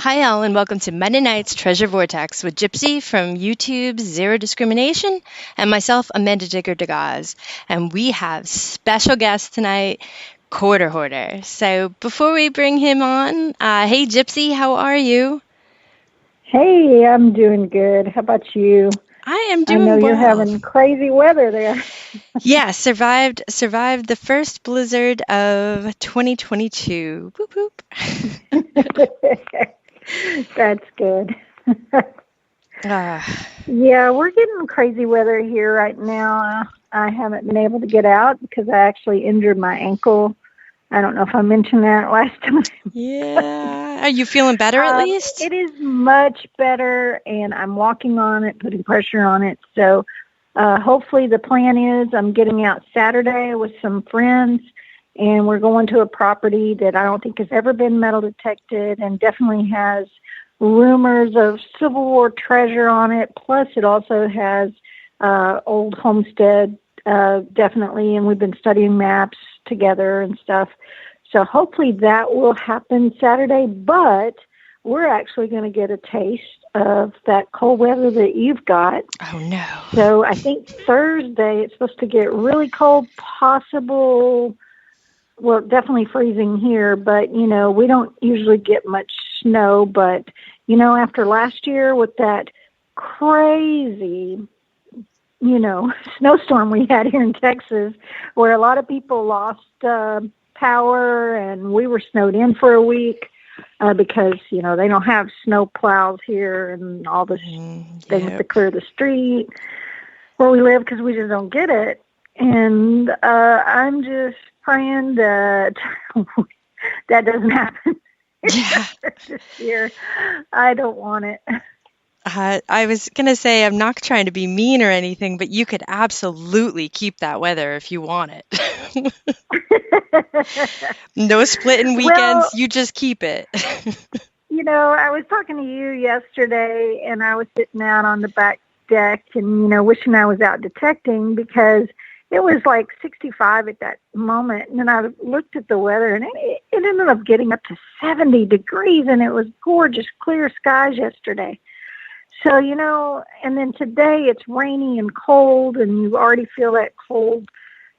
Hi, all, and welcome to Monday Night's Treasure Vortex with Gypsy from YouTube's Zero Discrimination and myself, Amanda Degaz. And we have special guest tonight, Quarter Hoarder. So before we bring him on, hey, Gypsy, how are you? Hey, I'm doing good. How about you? I am doing well. I know you're having crazy weather there. Yeah, survived the first blizzard of 2022. Whoop, whoop. That's good. Yeah, we're getting crazy weather here right now. I haven't been able to get out because I actually injured my ankle. I don't know if I mentioned that last time. Yeah. Are you feeling better at least? It is much better, and I'm walking on it, putting pressure on it. So hopefully the plan is I'm getting out Saturday with some friends, and we're going to a property that I don't think has ever been metal detected and definitely has rumors of Civil War treasure on it. Plus, it also has old homestead, definitely, and we've been studying maps together and stuff. So hopefully that will happen Saturday, but we're actually going to get a taste of that cold weather that you've got. Oh, no. So I think Thursday it's supposed to get really cold, possible. Well, definitely freezing here, but, we don't usually get much snow. But, after last year with that crazy, snowstorm we had here in Texas, where a lot of people lost power and we were snowed in for a week because, they don't have snow plows here and all this things to clear the street where we live because we just don't get it. And I'm just praying that that doesn't happen this year. I don't want it. I was going to say I'm not trying to be mean or anything, but you could absolutely keep that weather if you want it. No splitting weekends. You just keep it. I was talking to you yesterday, and I was sitting out on the back deck and, wishing I was out detecting because it was like 65 at that moment. And then I looked at the weather, and it ended up getting up to 70 degrees, and it was gorgeous, clear skies yesterday. So, and then today it's rainy and cold, and you already feel that cold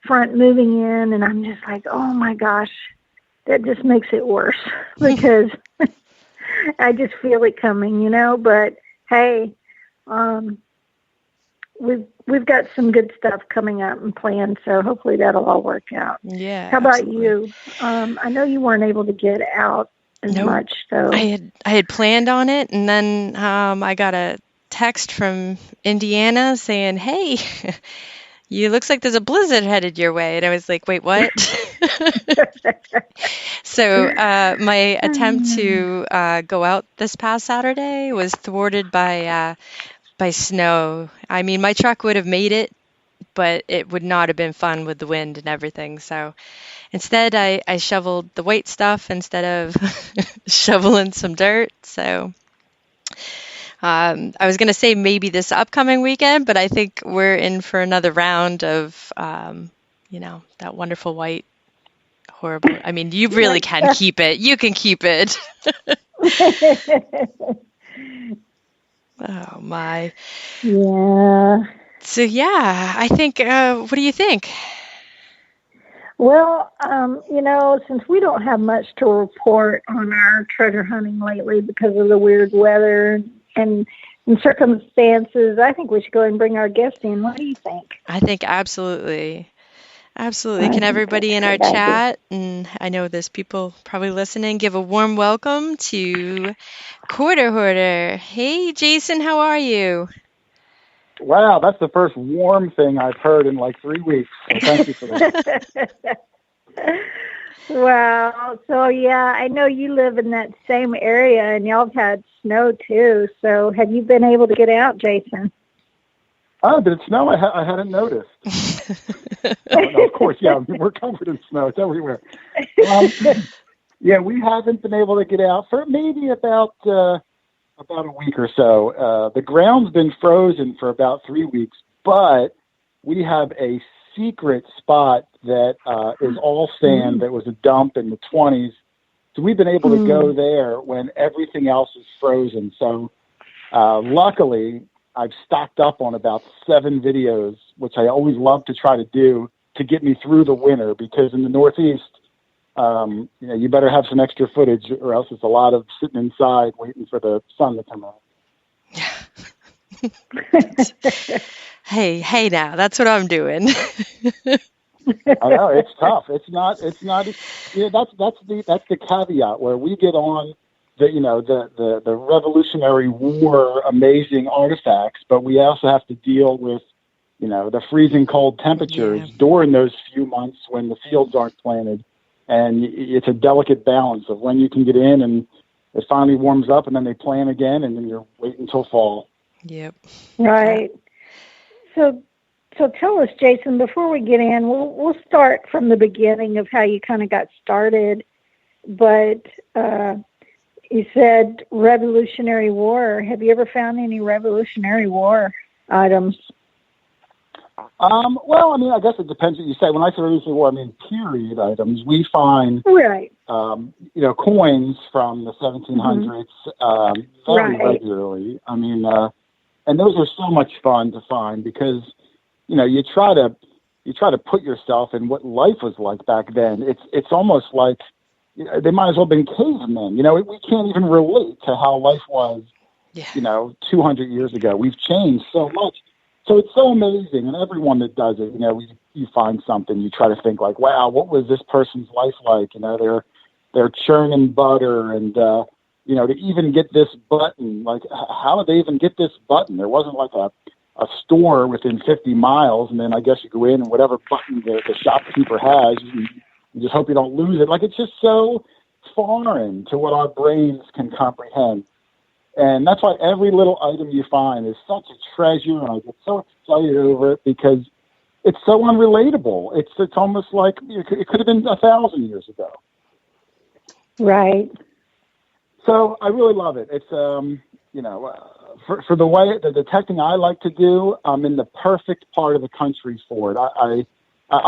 front moving in, and I'm just like, oh, my gosh, that just makes it worse because I just feel it coming, But, hey, we've got some good stuff coming up and planned, so hopefully that'll all work out. Yeah. How about you? I know you weren't able to get out as much, so I had planned on it, and then I got a text from Indiana saying, "Hey, you looks like there's a blizzard headed your way," and I was like, "Wait, what?" So my attempt to go out this past Saturday was thwarted by snow. I mean, my truck would have made it, but it would not have been fun with the wind and everything. So instead, I shoveled the white stuff instead of shoveling some dirt. So I was going to say maybe this upcoming weekend, but I think we're in for another round of, that wonderful white, horrible. I mean, you really can keep it. You can keep it. Oh, my. Yeah. So, yeah, I think, what do you think? Well, since we don't have much to report on our treasure hunting lately because of the weird weather and circumstances, I think we should go ahead and bring our guest in. What do you think? I think absolutely. Absolutely. Can everybody in our chat, and I know there's people probably listening, give a warm welcome to Quarter Hoarder. Hey, Jason, how are you? Wow, that's the first warm thing I've heard in like 3 weeks. So thank you for that. Wow. So, yeah, I know you live in that same area, and y'all have had snow, too. So have you been able to get out, Jason? Oh, did it snow? I hadn't noticed. No, of course, yeah, we're covered in snow. It's everywhere. Yeah, we haven't been able to get out for maybe about a week or so. The ground's been frozen for about 3 weeks, but we have a secret spot that is all sand that was a dump in the 20s So we've been able to go there when everything else is frozen. So luckily, I've stocked up on about 7 videos, which I always love to try to do to get me through the winter, because in the Northeast, you better have some extra footage, or else it's a lot of sitting inside waiting for the sun to come out. Hey now, that's what I'm doing. I know it's tough. It's not. That's the caveat where we get on the Revolutionary War amazing artifacts, but we also have to deal with the freezing cold temperatures during those few months when the fields aren't planted, and it's a delicate balance of when you can get in and it finally warms up, and then they plant again, and then you're waiting until fall. Yep. Right. So tell us, Jason, before we get in, we'll start from the beginning of how you kind of got started. But you said Revolutionary War. Have you ever found any Revolutionary War items? Well, I mean, I guess it depends what you say. When I say Revolutionary War, I mean period items. We find, coins from the 1700s very regularly. I mean, and those are so much fun to find because you try to put yourself in what life was like back then. It's almost like they might as well have been cavemen. We can't even relate to how life was, 200 years ago. We've changed so much. So it's so amazing. And everyone that does it, you find something, you try to think like, wow, what was this person's life like? They're churning butter and, to even get this button, like how did they even get this button? There wasn't like a store within 50 miles, and then I guess you go in and whatever button the shopkeeper has, you just hope you don't lose it. Like, it's just so foreign to what our brains can comprehend. And that's why every little item you find is such a treasure, and I get so excited over it because it's so unrelatable. It's almost like it could have been 1,000 years ago. Right. So I really love it. It's, for the way the detecting I like to do, I'm in the perfect part of the country for it. I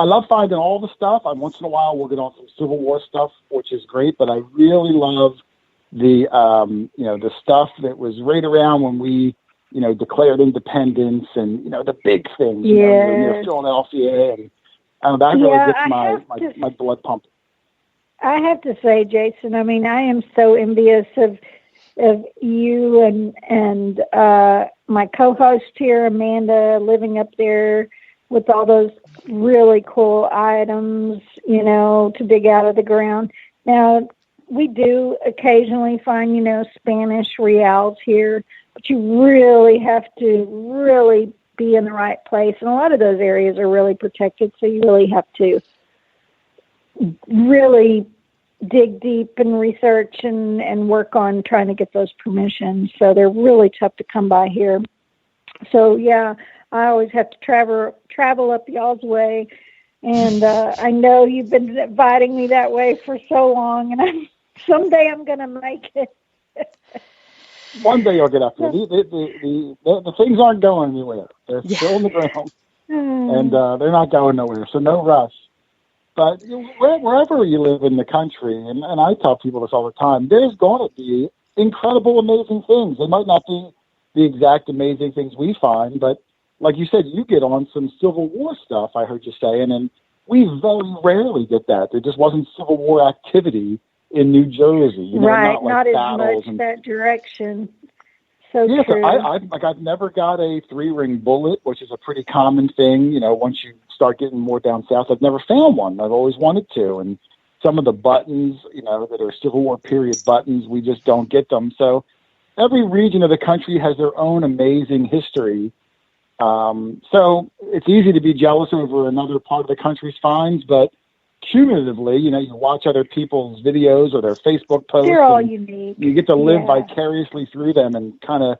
love finding all the stuff. Once in a while we'll get on some Civil War stuff, which is great, but I really love the stuff that was right around when we, declared independence and, the big things, near Philadelphia. And that really gets my blood pumping. I have to say, Jason, I mean, I am so envious of you and my co-host here, Amanda, living up there with all those really cool items, to dig out of the ground. Now, we do occasionally find, Spanish reals here, but you really have to really be in the right place. And a lot of those areas are really protected, so you really have to really dig deep and research and work on trying to get those permissions. So they're really tough to come by here. So, yeah, I always have to travel up y'all's way. And I know you've been inviting me that way for so long, and someday I'm going to make it. One day you'll get up there. The things aren't going anywhere. They're still in the ground, and they're not going nowhere, so no rush. But wherever you live in the country, and I tell people this all the time, there's going to be incredible, amazing things. They might not be the exact amazing things we find, but like you said, you get on some Civil War stuff, I heard you saying, and we very rarely get that. There just wasn't Civil War activity in New Jersey. Right, not as much that direction. So true. So I've never got a 3-ring bullet, which is a pretty common thing, once you start getting more down south. I've never found one. I've always wanted to. And some of the buttons, that are Civil War period buttons, we just don't get them. So every region of the country has their own amazing history. So it's easy to be jealous over another part of the country's finds, but cumulatively, you watch other people's videos or their Facebook posts. They're all unique. You get to live vicariously through them and kind of,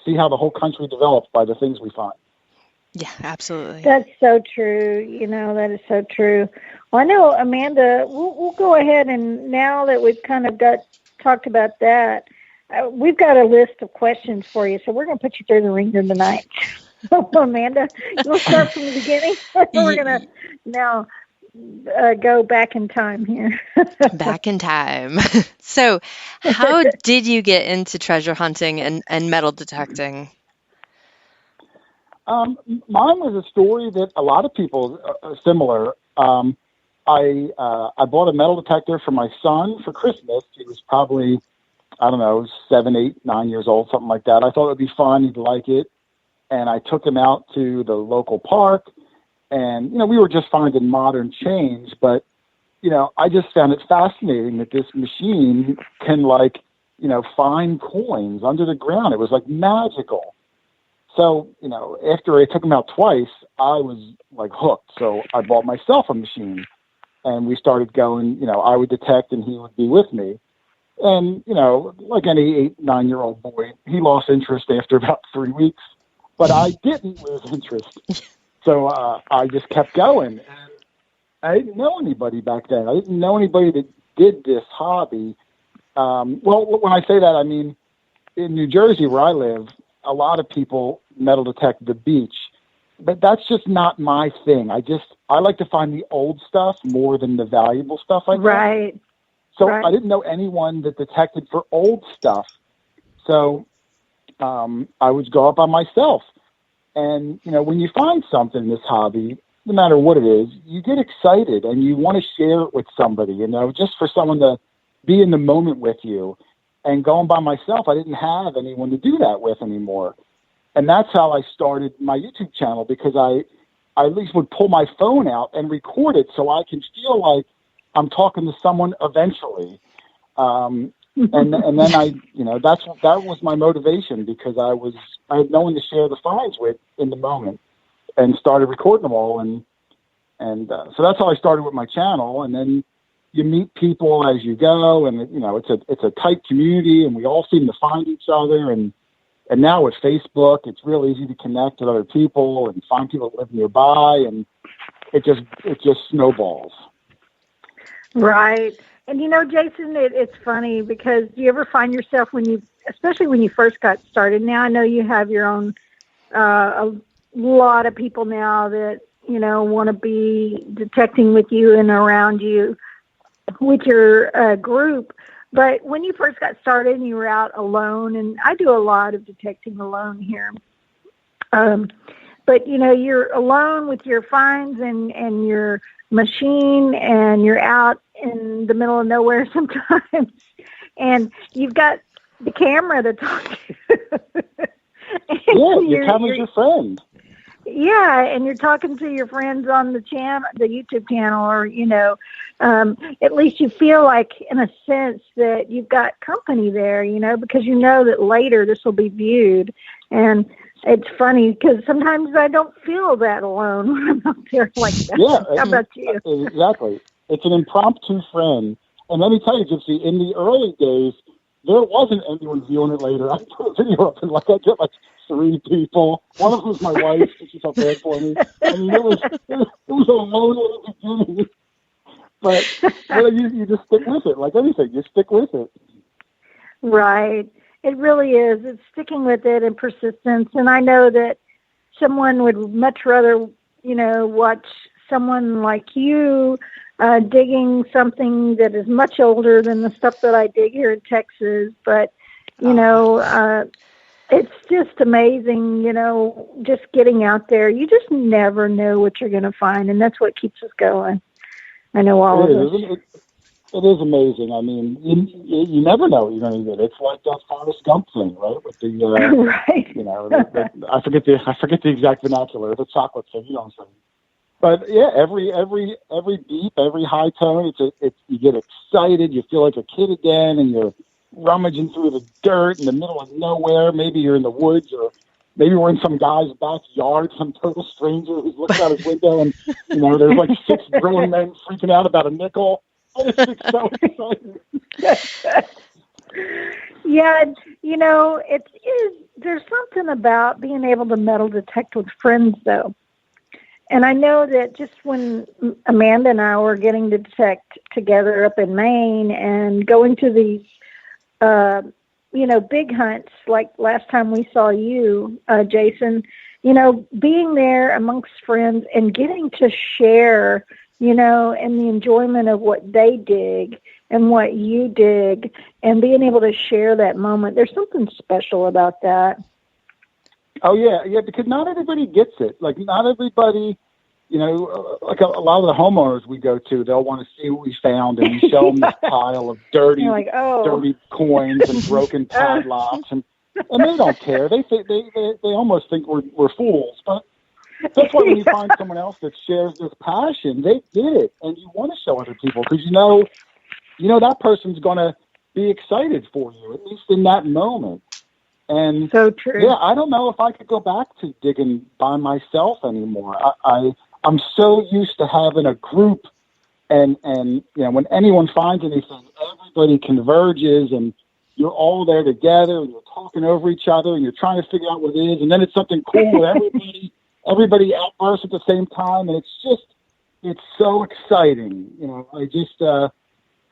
see how the whole country develops by the things we find. Yeah, absolutely. That's so true. That is so true. Well, I know, Amanda, we'll go ahead, and now that we've kind of talked about that, we've got a list of questions for you, so we're going to put you through the ringer tonight. Amanda, you want to start from the beginning? We're going to now. go back in time here. Back in time. So, how did you get into treasure hunting and metal detecting? Mine was a story that a lot of people are similar. I bought a metal detector for my son for Christmas. He was probably, I don't know, 7, 8, 9 years old, something like that. I thought it would be fun. He'd like it. And I took him out to the local park. And, we were just finding modern change. But, I just found it fascinating that this machine can, find coins under the ground. It was, magical. So, after I took him out twice, I was, hooked. So I bought myself a machine. And we started going, I would detect and he would be with me. And, like any 8, 9-year-old boy, he lost interest after about 3 weeks. But I didn't lose interest. So I just kept going. And I didn't know anybody back then. I didn't know anybody that did this hobby. Well, when I say that, I mean, in New Jersey where I live, a lot of people metal detect the beach. But that's just not my thing. I like to find the old stuff more than the valuable stuff I get. Right. So right. I didn't know anyone that detected for old stuff. So I would go out by myself. And, when you find something in this hobby, no matter what it is, you get excited and you want to share it with somebody, just for someone to be in the moment with you. And going by myself, I didn't have anyone to do that with anymore. And that's how I started my YouTube channel, because I at least would pull my phone out and record it so I can feel like I'm talking to someone eventually. And then that was my motivation, because I had no one to share the finds with in the moment, and started recording them all. And so that's how I started with my channel. And then you meet people as you go, and it's a tight community, and we all seem to find each other. And now with Facebook, it's real easy to connect with other people and find people that live nearby, and it just snowballs. Right. And Jason, it's funny, because do you ever find yourself especially when you first got started? Now I know you have your own, a lot of people now that, want to be detecting with you and around you with your group. But when you first got started and you were out alone, and I do a lot of detecting alone here, but you're alone with your finds and your machine, and you're out in the middle of nowhere sometimes, and you've got the camera to talk to. Yeah, your camera's your friend. Yeah, and you're talking to your friends on the channel, the YouTube channel, or at least you feel like, in a sense, that you've got company there, because that later this will be viewed. And it's funny, because sometimes I don't feel that alone when I'm out there like that. Yeah, how about you? Exactly. It's an impromptu friend. And let me tell you, Gypsy, in the early days, there wasn't anyone viewing it later. I put a video up, and I get 3 people. One of them was my wife, and she felt bad for me. I mean, it was a lonely beginning. But you just stick with it, like anything. You stick with it. Right. It really is. It's sticking with it and persistence. And I know that someone would much rather, watch someone like you digging something that is much older than the stuff that I dig here in Texas. But, it's just amazing, just getting out there. You just never know what you're going to find, and that's what keeps us going. I know all of us. It is amazing. I mean, you never know what you're going to get. It's like that Forrest Gump thing, right? With the right. I forget the exact vernacular. The chocolate thing, you know what I'm saying? But yeah, every beep, every high tone, you get excited. You feel like a kid again, and you're rummaging through the dirt in the middle of nowhere. Maybe you're in the woods, or maybe we're in some guy's backyard, some total stranger who's looking out his window, and there's 6 grown men freaking out about a nickel. It's so exciting. Yeah, there's something about being able to metal detect with friends, though. And I know that just when Amanda and I were getting to detect together up in Maine and going to these, big hunts, like last time we saw you, Jason, being there amongst friends and getting to share and the enjoyment of what they dig and what you dig, and being able to share that moment. There's something special about that. Oh, yeah, because not everybody gets it. Like, not everybody, like a lot of the homeowners we go to, they'll want to see what we found, and we show them this pile of dirty coins and broken padlocks, and they don't care. They think they almost think we're fools. But that's why when you find someone else that shares this passion, they get it, and you want to show other people because you know that person's going to be excited for you, at least in that moment. And so true. Yeah, I don't know if I could go back to digging by myself anymore. I'm so used to having a group, and when anyone finds anything, everybody converges, and you're all there together, and you're talking over each other, and you're trying to figure out what it is, and then it's something cool, and everybody outbursts at the same time, and it's so exciting.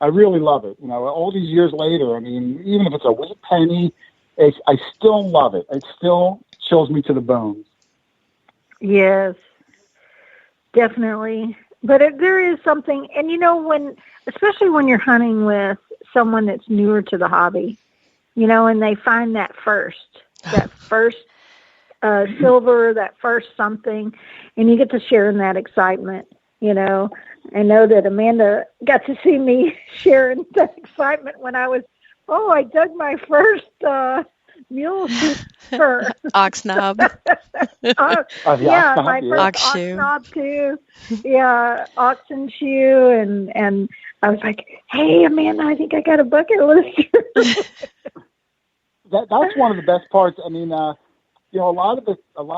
I really love it. All these years later, I mean, even if it's a wheat penny, I still love it. It still chills me to the bones. Yes, definitely. But there is something, and especially when you're hunting with someone that's newer to the hobby, and they find that first silver, that first something, and you get to share in that excitement. I know that Amanda got to see me sharing that excitement when I dug my first mule fur. Ox knob. My first ox knob too. Yeah, oxen shoe, and I was like, "Hey, Amanda, I think I got a bucket list." That's one of the best parts. I mean, a lot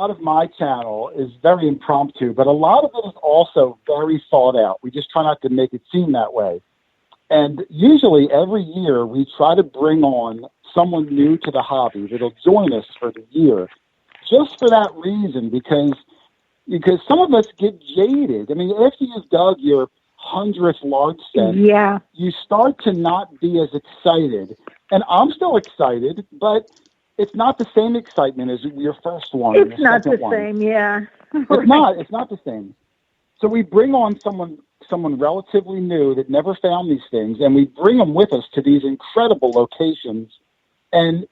of my channel is very impromptu, but a lot of it is also very thought out. We just try not to make it seem that way. And usually every year we try to bring on someone new to the hobby that'll join us for the year, just for that reason, because some of us get jaded. I mean, after you've dug your 100th large set, you start to not be as excited. And I'm still excited, but it's not the same excitement as your first one. It's not the same, yeah. It's not the same. So we bring on someone relatively new that never found these things, and we bring them with us to these incredible locations, and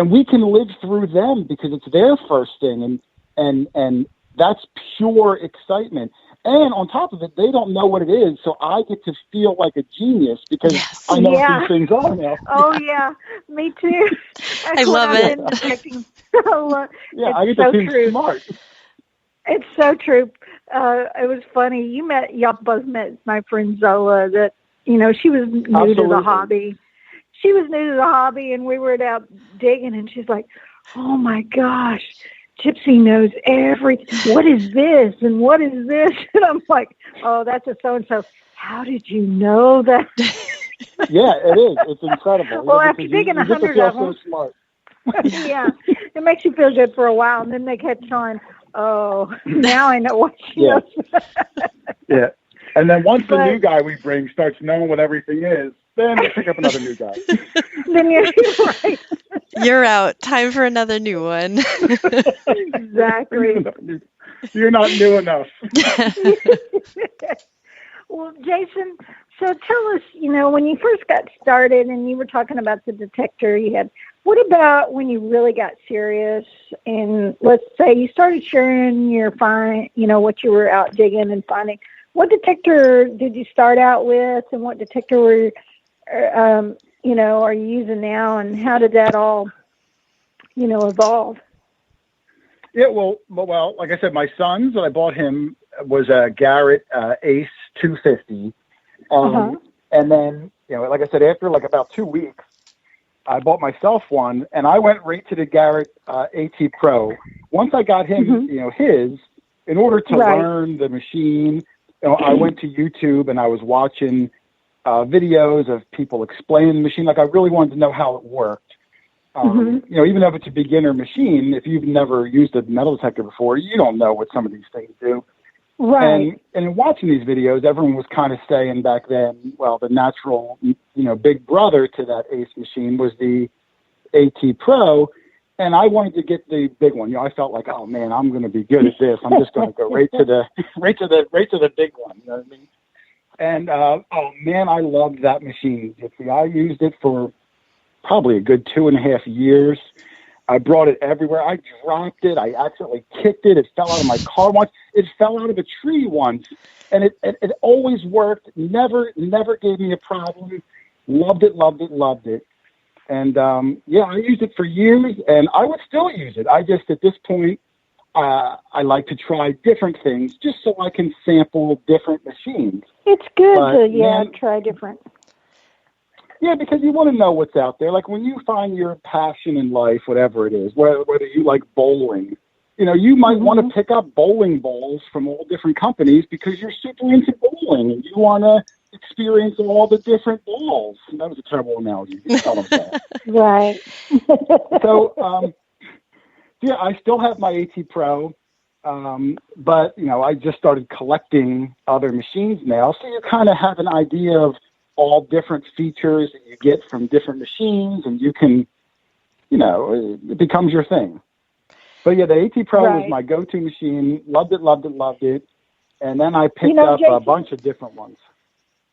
we can live through them because it's their first thing, and that's pure excitement. And on top of it, they don't know what it is, so I get to feel like a genius because I know what these things are now. Oh, yeah, me too. I love it. I get to feel smart. It's so true. It was funny. Y'all both met my friend Zola. That she was new to the hobby. She was new to the hobby, and we were out digging, and she's like, "Oh my gosh, Gypsy knows everything. What is this? And what is this?" And I'm like, "Oh, that's a so and so. How did you know that?" Yeah, it is. It's incredible. Well, after digging 100 of them, so smart. Yeah, it makes you feel good for a while, and then they catch on. Oh, now I know what she knows. Yeah. And then once the new guy we bring starts knowing what everything is, then we pick up another new guy. Then you're right. You're out. Time for another new one. Exactly. You're not new enough. Well, Jason, so tell us, when you first got started and you were talking about the detector you had, what about when you really got serious and let's say you started sharing your what you were out digging and finding? What detector did you start out with, and what detector were, are you using now, and how did that all, evolve? Yeah, well, like I said, my son's, I bought him, was a Garrett Ace 250. And then, like I said, after about 2 weeks, I bought myself one, and I went right to the Garrett AT Pro. Once I got him, his, in order to learn the machine, I went to YouTube and I was watching videos of people explaining the machine. Like, I really wanted to know how it worked. Even though it's a beginner machine, if you've never used a metal detector before, you don't know what some of these things do. Right. And in watching these videos, everyone was kind of saying back then, well, the natural, big brother to that Ace machine was the AT Pro. And I wanted to get the big one. I felt like, oh man, I'm going to be good at this. I'm just going to go right to the big one. You know what I mean? And, oh, man, I loved that machine, Gypsy. I used it for probably a good 2.5 years. I brought it everywhere. I dropped it. I accidentally kicked it. It fell out of my car once. It fell out of a tree once. And it always worked. Never gave me a problem. Loved it. And, I used it for years, and I would still use it. I just, at this point, I like to try different things just so I can sample different machines. It's good to try different. Yeah, because you want to know what's out there. Like when you find your passion in life, whatever it is, whether you like bowling, you might want to pick up bowling balls from all different companies because you're super into bowling and you want to experience all the different balls. That was a terrible analogy. You know what I'm saying. Right. So, I still have my AT Pro, but, I just started collecting other machines now. So you kind of have an idea of all different features that you get from different machines, and you can, it becomes your thing. But yeah, the AT Pro was my go-to machine. Loved it. And then I picked up Jason, a bunch of different ones.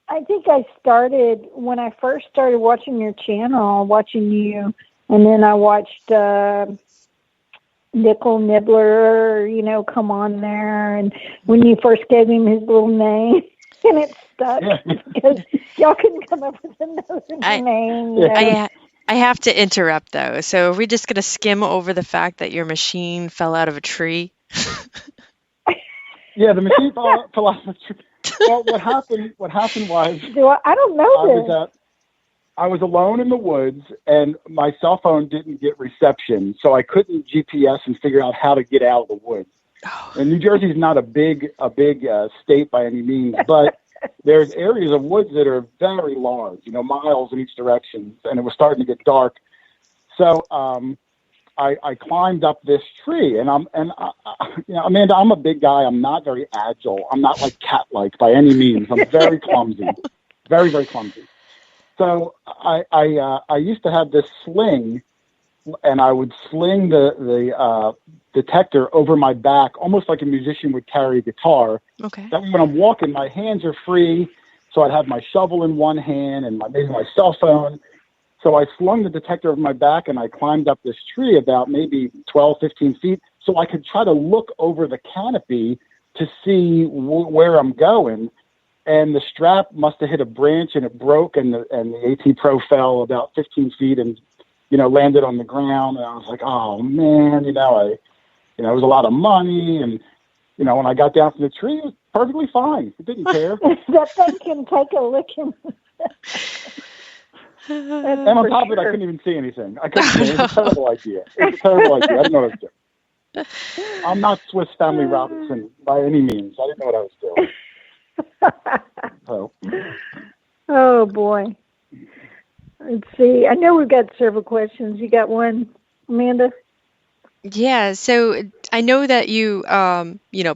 I think I started, when I first started watching your channel, watching you, and then I watched Nickel Nibbler, come on there. And when you first gave him his little name, and it stuck because y'all couldn't come up with another name. I have to interrupt, though. So are we just going to skim over the fact that your machine fell out of a tree? Yeah, the machine fell out of a tree. Well, what happened was... I don't know this. I was alone in the woods, and my cell phone didn't get reception, so I couldn't GPS and figure out how to get out of the woods. Oh. And New Jersey is not a big state by any means, but there's areas of woods that are very large, miles in each direction, and it was starting to get dark. So I climbed up this tree, and Amanda, I'm a big guy. I'm not very agile. I'm not like cat-like by any means. I'm very clumsy, very, very clumsy. So I used to have this sling, and I would sling the detector over my back, almost like a musician would carry a guitar. Okay. That way when I'm walking, my hands are free, so I'd have my shovel in one hand and maybe my cell phone. So I slung the detector over my back, and I climbed up this tree about maybe 12, 15 feet, so I could try to look over the canopy to see where I'm going. And the strap must have hit a branch, and it broke, and the AT Pro fell about 15 feet and, landed on the ground. And I was like, oh, man, it was a lot of money. And, when I got down from the tree, it was perfectly fine. It didn't care. That thing can take a licking. And on top of it, I couldn't even see anything. I couldn't see. It was a terrible idea. I didn't know what I was doing. I'm not Swiss Family Robinson by any means. I didn't know what I was doing. Oh boy. Let's see. I know we've got several questions. You got one, Amanda? Yeah, so I know that you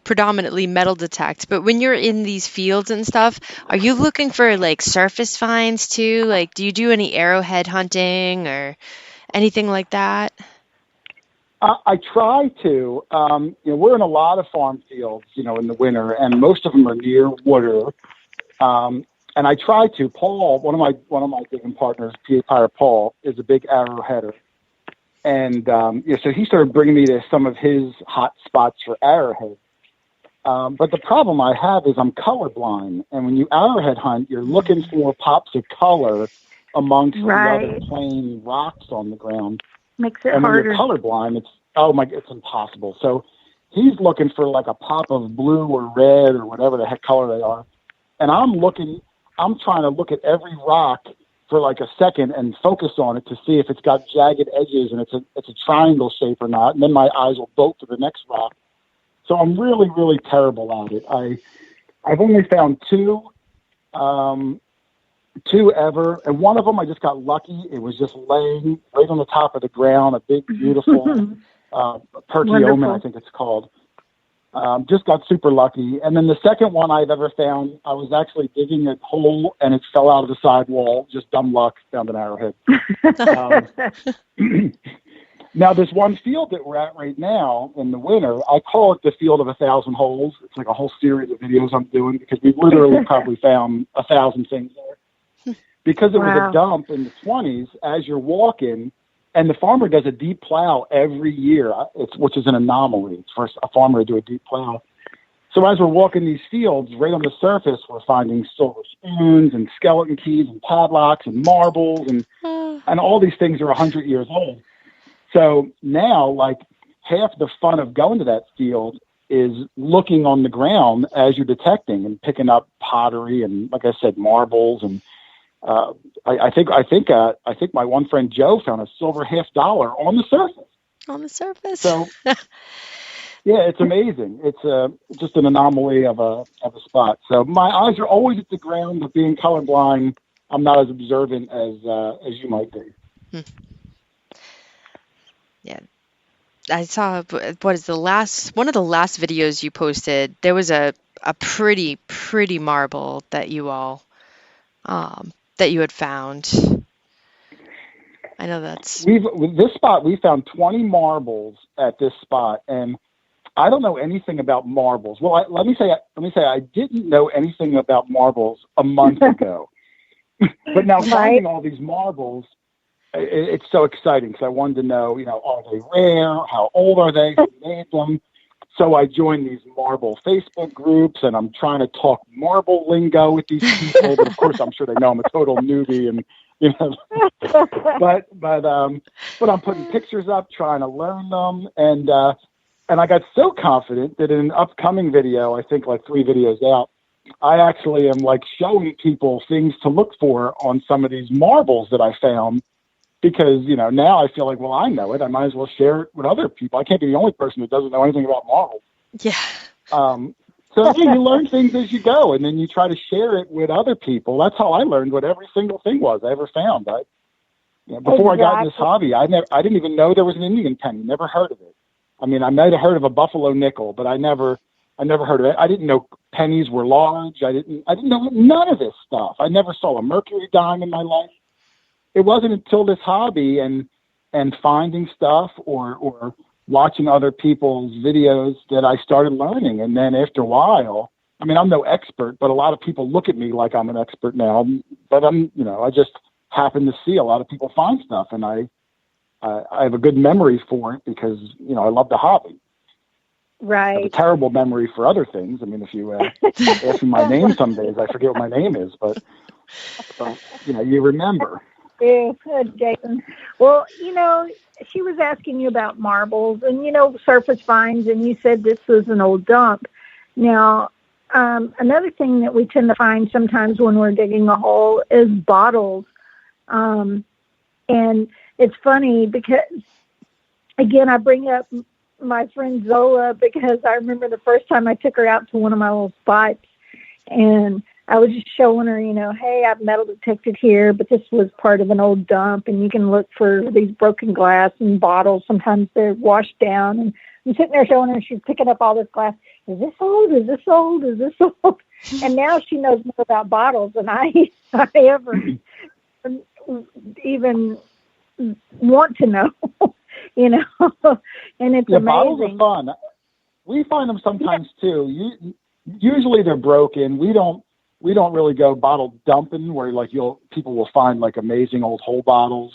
predominantly metal detect, but when you're in these fields and stuff, are you looking for like surface finds too? Like, do you do any arrowhead hunting or anything like that? I try to. We're in a lot of farm fields, in the winter, and most of them are near water. And I try to. Paul, one of my digging partners, PA Pirate Paul, is a big arrowheader, and so he started bringing me to some of his hot spots for arrowhead. But the problem I have is I'm colorblind, and when you arrowhead hunt, you're looking for pops of color amongst the other plain rocks on the ground. Makes it and harder. When you're colorblind, it's impossible. So he's looking for like a pop of blue or red or whatever the heck color they are. And I'm trying to look at every rock for like a second and focus on it to see if it's got jagged edges and it's a triangle shape or not. And then my eyes will bolt to the next rock. So I'm really, really terrible at it. I've only found two ever, and one of them I just got lucky. It was just laying right on the top of the ground, a big, beautiful Percheomen, I think it's called. Just got super lucky. And then the second one I've ever found, I was actually digging a hole, and it fell out of the sidewall. Just dumb luck, found an arrowhead. Now, there's one field that we're at right now in the winter. I call it the Field of 1,000 Holes. It's like a whole series of videos I'm doing because we literally probably found 1,000 things there. Because it was a dump in the 20s, as you're walking, and the farmer does a deep plow every year, which is an anomaly. It's for a farmer to do a deep plow. So as we're walking these fields, right on the surface, we're finding silver spoons and skeleton keys and padlocks and marbles and all these things are 100 years old. So now, like, half the fun of going to that field is looking on the ground as you're detecting and picking up pottery and, like I said, marbles. And I think my one friend Joe found a silver $50 on the surface. On the surface. So, yeah, it's amazing. It's just an anomaly of a spot. So my eyes are always at the ground, but being colorblind, I'm not as observant as you might be. Yeah. I saw, one of the last videos you posted, there was a pretty marble that you all, that you had found. I know this spot, we found 20 marbles at this spot, and I don't know anything about marbles. Well, let me say I didn't know anything about marbles a month ago. But now finding all these marbles, it's so exciting because I wanted to know, are they rare? How old are they? Who made them? So I joined these marble Facebook groups, and I'm trying to talk marble lingo with these people. But of course, I'm sure they know I'm a total newbie, and but I'm putting pictures up, trying to learn them, and I got so confident that in an upcoming video, I think like 3 videos out, I actually am like showing people things to look for on some of these marbles that I found. Because, now I feel like, well, I know it. I might as well share it with other people. I can't be the only person that doesn't know anything about marbles. Yeah. So you learn things as you go, and then you try to share it with other people. That's how I learned what every single thing was I ever found. Before I got in this hobby, I didn't even know there was an Indian penny. Never heard of it. I mean, I might have heard of a buffalo nickel, but I never heard of it. I didn't know pennies were large. I didn't know none of this stuff. I never saw a mercury dime in my life. It wasn't until this hobby and finding stuff or watching other people's videos that I started learning. And then after a while, I mean, I'm no expert, but a lot of people look at me like I'm an expert now. But I just happen to see a lot of people find stuff, and I have a good memory for it because I love the hobby. Right. I have a terrible memory for other things. I mean, if you ask me my name some days, I forget what my name is, but you remember. Yeah, good, Jason. Well, she was asking you about marbles and, surface finds, and you said this was an old dump. Now, another thing that we tend to find sometimes when we're digging a hole is bottles. And it's funny because, again, I bring up my friend Zola because I remember the first time I took her out to one of my little spots, and I was just showing her, hey, I've metal detected here, but this was part of an old dump, and you can look for these broken glass and bottles. Sometimes they're washed down. And I'm sitting there showing her, she's picking up all this glass. Is this old? Is this old? Is this old? And now she knows more about bottles than I ever even want to know, and it's amazing. Bottles are fun. We find them sometimes too. Usually they're broken. We don't really go bottle dumping where people will find like amazing old whole bottles.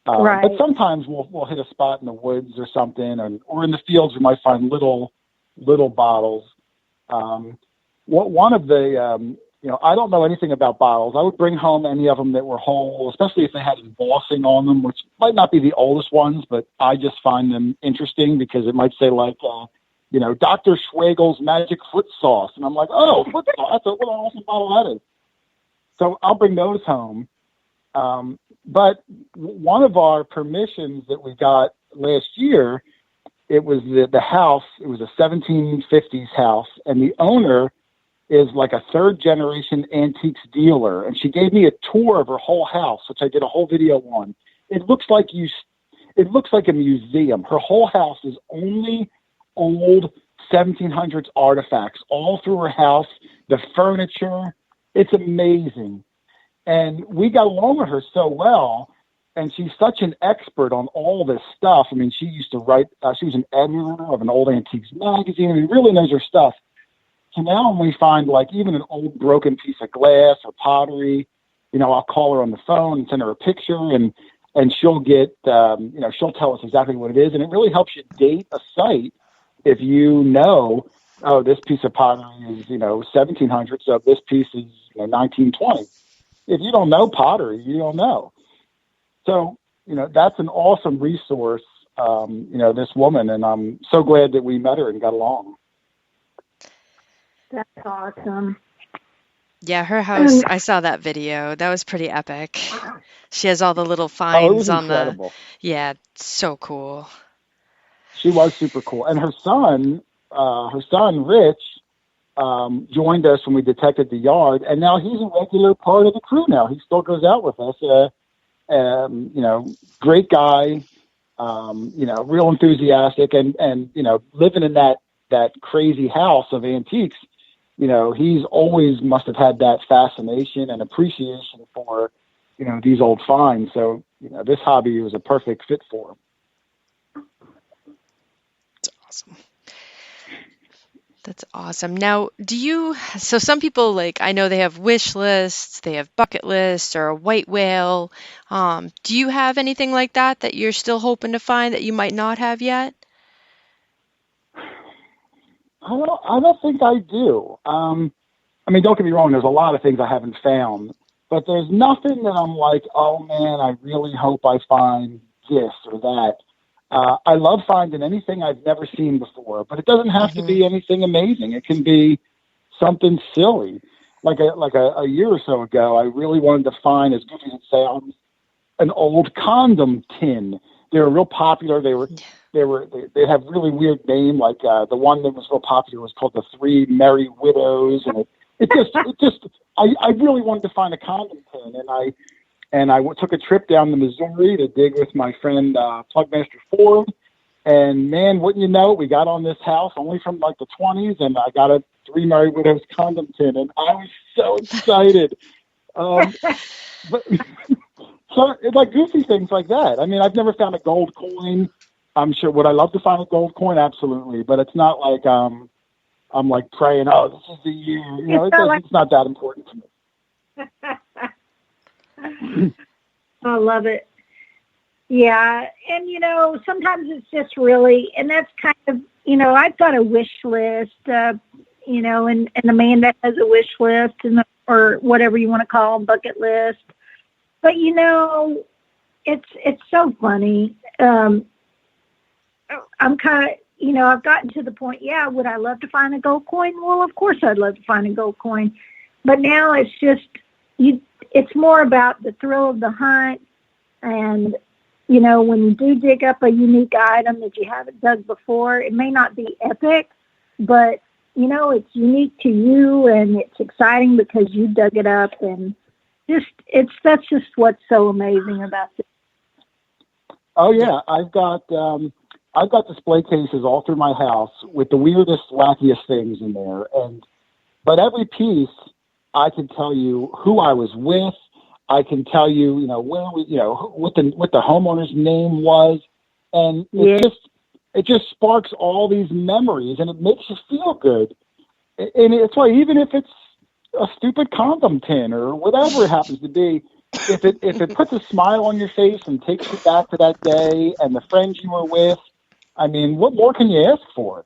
Right. But sometimes we'll hit a spot in the woods or something, or in the fields we might find little bottles. One of the I don't know anything about bottles. I would bring home any of them that were whole, especially if they had embossing on them, which might not be the oldest ones, but I just find them interesting because it might say like Dr. Schwegel's magic foot sauce. And I'm like, oh, foot sauce, what an awesome bottle that is. So I'll bring those home. But one of our permissions that we got last year, it was the house, it was a 1750s house, and the owner is like a 3rd-generation antiques dealer. And she gave me a tour of her whole house, which I did a whole video on. It looks like a museum. Her whole house is only old 1700s artifacts all through her house, the furniture. It's amazing. And we got along with her so well and she's such an expert on all this stuff. I mean, she used to write, she was an editor of an old antiques magazine. I mean, really knows her stuff. So now when we find like even an old broken piece of glass or pottery, I'll call her on the phone and send her a picture, and she'll get, she'll tell us exactly what it is. And it really helps you date a site if oh, this piece of pottery is, 1700, so this piece is 1920. If you don't know pottery, you don't know. So, that's an awesome resource, this woman, and I'm so glad that we met her and got along. That's awesome. Yeah, her house, I saw that video. That was pretty epic. She has all the little finds on incredible. Yeah, so cool. She was super cool. And her son, Rich, joined us when we detected the yard, and now he's a regular part of the crew now. He still goes out with us. Great guy, real enthusiastic, and living in that crazy house of antiques, he's always must have had that fascination and appreciation for, these old finds. So, this hobby was a perfect fit for him. That's awesome. Now, so some people, I know they have wish lists, they have bucket lists or a white whale. Do you have anything like that you're still hoping to find that you might not have yet? I don't think I do. Don't get me wrong, there's a lot of things I haven't found, but there's nothing that I'm like, oh man, I really hope I find this or that. I love finding anything I've never seen before, but it doesn't have to be anything amazing. It can be something silly. Like a year or so ago, I really wanted to find, as goofy as it sounds, an old condom tin. They were real popular. They have really weird name. Like the one that was real popular was called the Three Merry Widows, and I really wanted to find a condom tin, and I took a trip down to Missouri to dig with my friend Plugmaster Ford. And man, wouldn't you know, we got on this house only from like the 20s, and I got a Three Merry Widows condom tin, and I was so excited. But so it's like goofy things like that. I mean, I've never found a gold coin. I'm sure, would I love to find a gold coin? Absolutely. But it's not like I'm like praying, oh, this is the year. It's not that important to me. I love it. Yeah. And, sometimes it's just really, and that's kind of, I've got a wish list, and Amanda has a wish list or whatever you want to call them, bucket list. But, it's so funny. I'm kind of, I've gotten to the point, would I love to find a gold coin? Well, of course I'd love to find a gold coin. But now it's just, it's more about the thrill of the hunt. And, when you do dig up a unique item that you haven't dug before, it may not be epic, but, it's unique to you and it's exciting because you dug it up, and that's just what's so amazing about this. Oh yeah. I've got display cases all through my house with the weirdest, wackiest things in there. But every piece, I can tell you who I was with. I can tell you, where we, what the homeowner's name was, and it just sparks all these memories, and it makes you feel good. And it's why even if it's a stupid condom tin or whatever it happens to be, if it puts a smile on your face and takes you back to that day and the friends you were with, I mean, what more can you ask for?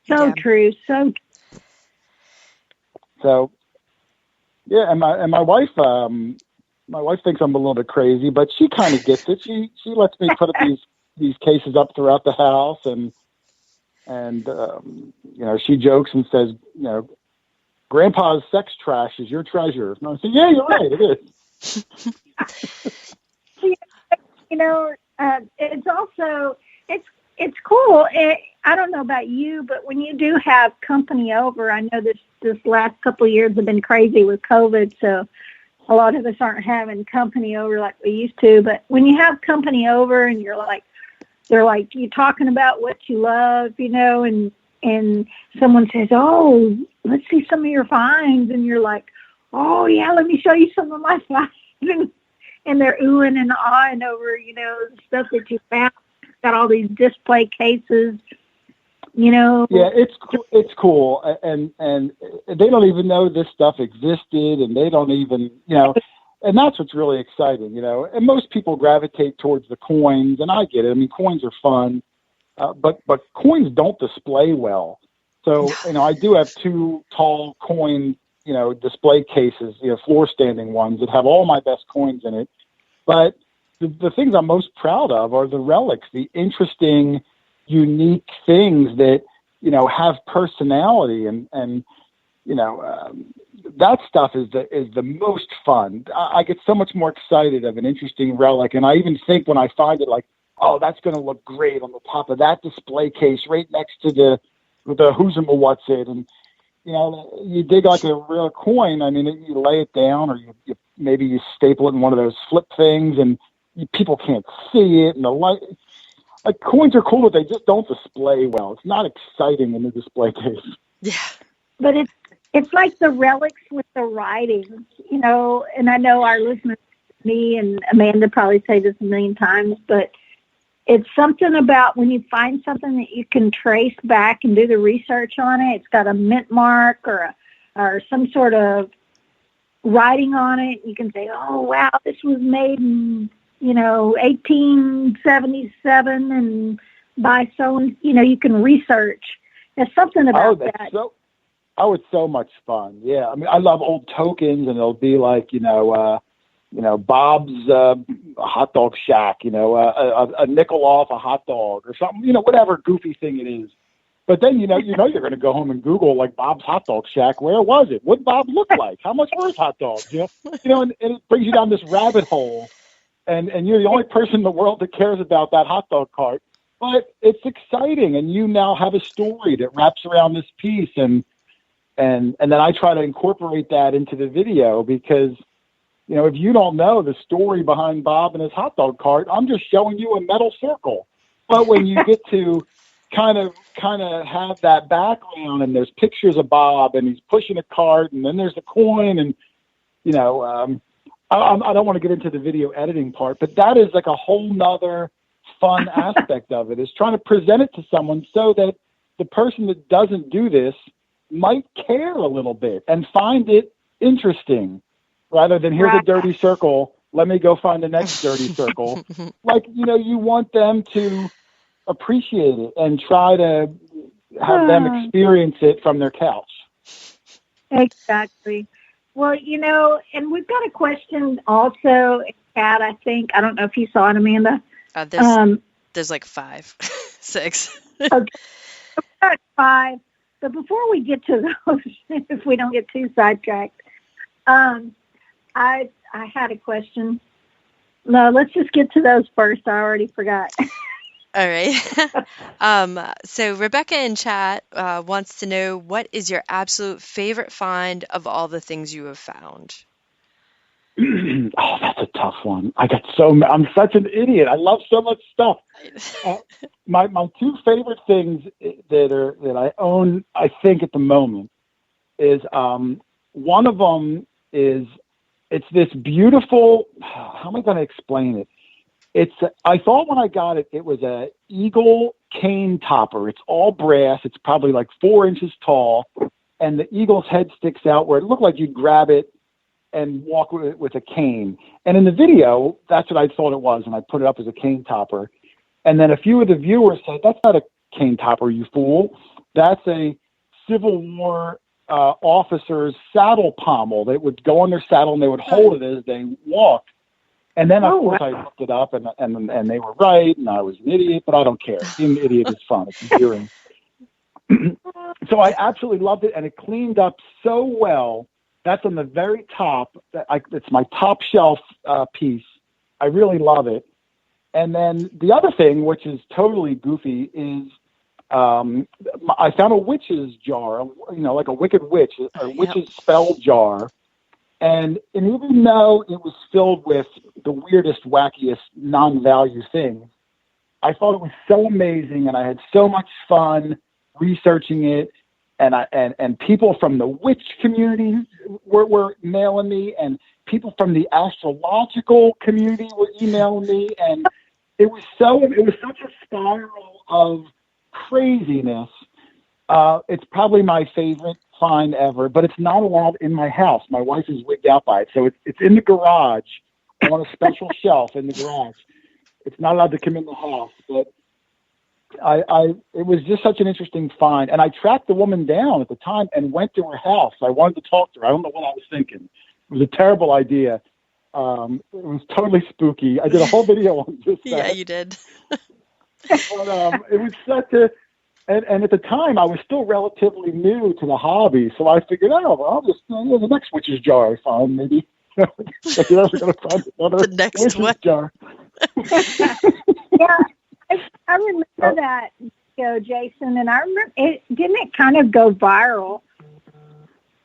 So true. So, yeah, and my wife thinks I'm a little bit crazy, but she kind of gets it. She lets me put these cases up throughout the house, and she jokes and says, Grandpa's sex trash is your treasure. And I say, yeah, you're right, it is. It's also it's cool. I don't know about you, but when you do have company over, I know this last couple of years have been crazy with COVID, so a lot of us aren't having company over like we used to. But when you have company over and you're talking about what you love, and someone says, oh, let's see some of your finds, and you're like, oh yeah, let me show you some of my finds. and they're oohing and awing over, the stuff that you found. Got all these display cases, Yeah, it's cool, and they don't even know this stuff existed, and they don't even, and that's what's really exciting, And most people gravitate towards the coins, and I get it. I mean, coins are fun, but coins don't display well. So, I do have 2 tall coin, display cases, floor standing ones that have all my best coins in it. But the things I'm most proud of are the relics, the interesting, unique things that, have personality and that stuff is the most fun. I get so much more excited of an interesting relic. And I even think when I find it, like, oh, that's going to look great on the top of that display case right next to the who's and what's it. And, you dig like a real coin. I mean, you lay it down or you maybe you staple it in one of those flip things and people can't see it. And the light, like, coins are cool, but they just don't display well. It's not exciting in the display case. Yeah. But it's like the relics with the writing, and I know our listeners, me and Amanda probably say this a million times, but it's something about when you find something that you can trace back and do the research on it. It's got a mint mark or some sort of writing on it. You can say, oh, wow, this was made in, 1877 and by you can research. There's something about that. It's so much fun. Yeah. I mean, I love old tokens, and it'll be like, Bob's hot dog shack, a nickel off a hot dog or something, whatever goofy thing it is. But then, you're going to go home and Google, like, Bob's hot dog shack. Where was it? What did Bob look like? How much were his hot dogs? And it brings you down this rabbit hole. And you're the only person in the world that cares about that hot dog cart. But it's exciting. And you now have a story that wraps around this piece. And then I try to incorporate that into the video because, if you don't know the story behind Bob and his hot dog cart, I'm just showing you a metal circle. But when you get to kind of have that background and there's pictures of Bob and he's pushing a cart and then there's the coin and, I don't want to get into the video editing part, but that is like a whole nother fun aspect of it, is trying to present it to someone so that the person that doesn't do this might care a little bit and find it interesting rather than here's a dirty circle. Let me go find the next dirty circle. Like, you want them to appreciate it and try to have them experience it from their couch. Exactly. Well, and we've got a question also, Kat, I think. I don't know if you saw it, Amanda. There's like 5, 6. Okay. We've got 5. But before we get to those, if we don't get too sidetracked, I had a question. No, let's just get to those first. I already forgot. All right. So Rebecca in chat wants to know, what is your absolute favorite find of all the things you have found? Oh, that's a tough one. I'm such an idiot. I love so much stuff. My 2 favorite things that I own, I think at the moment, is one of them is, it's this beautiful, how am I going to explain it? I thought when I got it, it was a eagle cane topper. It's all brass. It's probably like 4 inches tall, and the eagle's head sticks out where it looked like you'd grab it and walk with a cane. And in the video, that's what I thought it was, and I put it up as a cane topper. And then a few of the viewers said, that's not a cane topper, you fool. That's a Civil War officer's saddle pommel. They would go on their saddle and they would hold it as they walked. And then, of course, I looked it up, and they were right, and I was an idiot, but I don't care. Being an idiot is fun. It's endearing. So I absolutely loved it, and it cleaned up so well. That's on the very top. It's my top shelf piece. I really love it. And then the other thing, which is totally goofy, is I found a witch's jar, like a wicked witch, a witch's spell jar. And even though it was filled with the weirdest, wackiest, non-value things, I thought it was so amazing, and I had so much fun researching it. and people from the witch community were mailing me, and people from the astrological community were emailing me, and it was such a spiral of craziness. It's probably my favorite find ever, but it's not allowed in my house. My wife is wigged out by it, so it's in the garage on a special shelf in the garage. It's not allowed to come in the house, but it was just such an interesting find. And I tracked the woman down at the time and went to her house. I wanted to talk to her. I don't know what I was thinking. It was a terrible idea. It was totally spooky. I did a whole video on just that. Yeah, you did. But it was such a, and at the time I was still relatively new to the hobby. So I figured, I'll just, the next witch's jar I find, maybe. If you're ever going to find another The next witch's one. jar. Yeah, I remember that video, Jason, and I remember didn't it kind of go viral?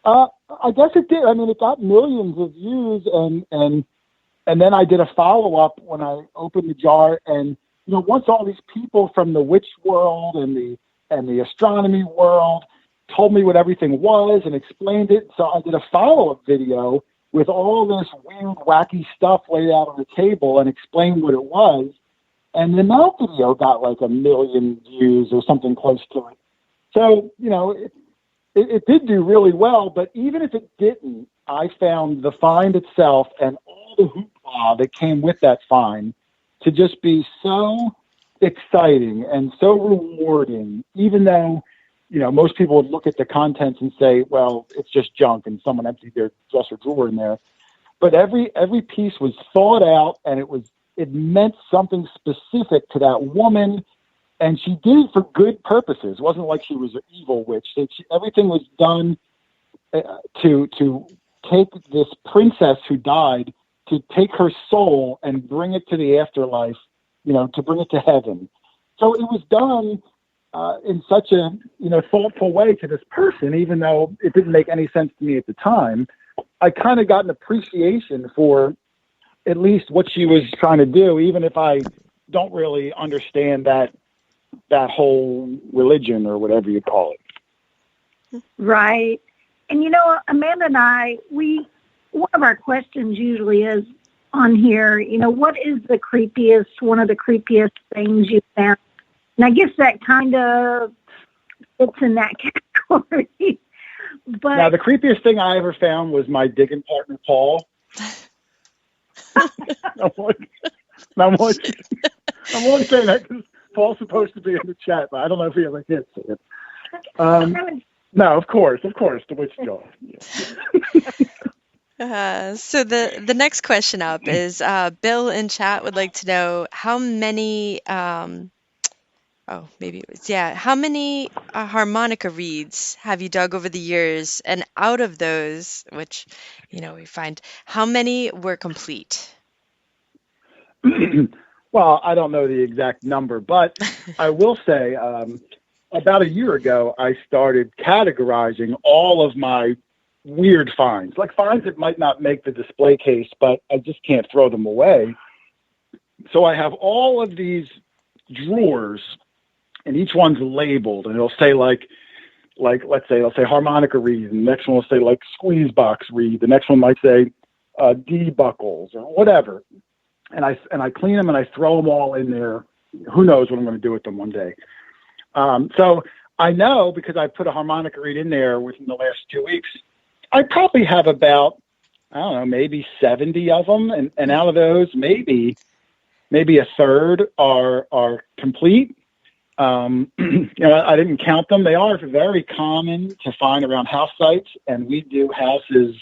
I guess it did. I mean, it got millions of views, and then I did a follow-up when I opened the jar, and once all these people from the witch world and the astronomy world told me what everything was and explained it, so I did a follow-up video with all this weird, wacky stuff laid out on the table and explained what it was. And then that video got like 1 million views or something close to it. So, it did do really well, but even if it didn't, I found the find itself and all the hoopla that came with that find to just be so exciting and so rewarding, even though, most people would look at the contents and say, well, it's just junk and someone emptied their dresser drawer in there. But every piece was thought out, and it meant something specific to that woman, and she did it for good purposes. It wasn't like she was an evil witch. Everything was done to take this princess who died, to take her soul and bring it to the afterlife, to bring it to heaven. So it was done in such a thoughtful way to this person, even though it didn't make any sense to me at the time. I kind of got an appreciation for at least what she was trying to do, even if I don't really understand that whole religion or whatever you call it. Right. And Amanda and I, one of our questions usually is on here, what is one of the creepiest things you found? And I guess that kind of fits in that category. But now, the creepiest thing I ever found was my digging partner, Paul. I'm only saying that because Paul's supposed to be in the chat, but I don't know if he ever hits it. No, of course, the witch jar. Yeah. So the next question up is Bill in chat would like to know how many how many harmonica reeds have you dug over the years, and out of those, which we find, how many were complete? Well, I don't know the exact number, but I will say about a year ago, I started categorizing all of my weird finds, like finds that might not make the display case, but I just can't throw them away. So I have all of these drawers, and each one's labeled, and it'll say like let's say it'll say harmonica reed, and the next one will say like squeeze box reed, the next one might say D buckles or whatever. And I clean them and I throw them all in there. Who knows what I'm going to do with them one day. So I know, because I put a harmonica reed in there within the last 2 weeks, I probably have about, I don't know, maybe 70 of them. And out of those, maybe a third are complete. I didn't count them. They are very common to find around house sites, and we do houses,